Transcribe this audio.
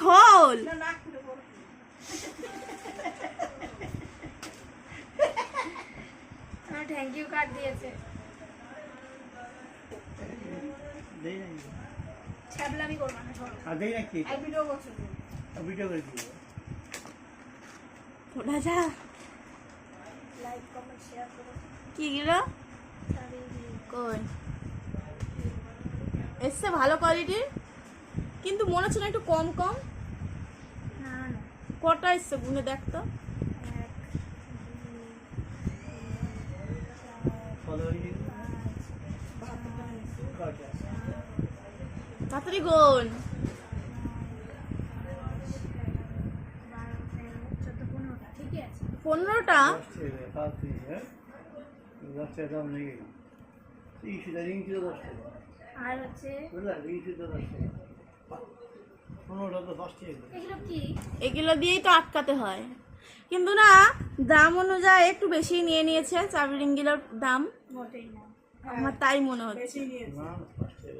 খোল। Thank you card দিয়েছে। ছ্যাবলামি করবা না, সরো। দেই নাকি? এক ভিডিও করছো, ভিডিও করে দিব। ওটা যা লাইক কমেন্ট শেয়ার করো। কি গেলো কই এসছে ভালো কোয়ালিটির, কিন্তু মনে হচ্ছে না একটু কম কম। না না, কটা এসছে গুনে দেখ তো। তাড়াতাড়ি গোন। 15টা। আর হচ্ছে এগুলো কি? এগুলো দিয়েই তো আটকাতে হয়, কিন্তু না দাম অনুযায়ী একটু বেশি নিয়ে নিয়েছে চাবি রিংগুলোর দাম, মোটেই না, আমার তাই মনে হচ্ছে। বেশি নিয়েছে।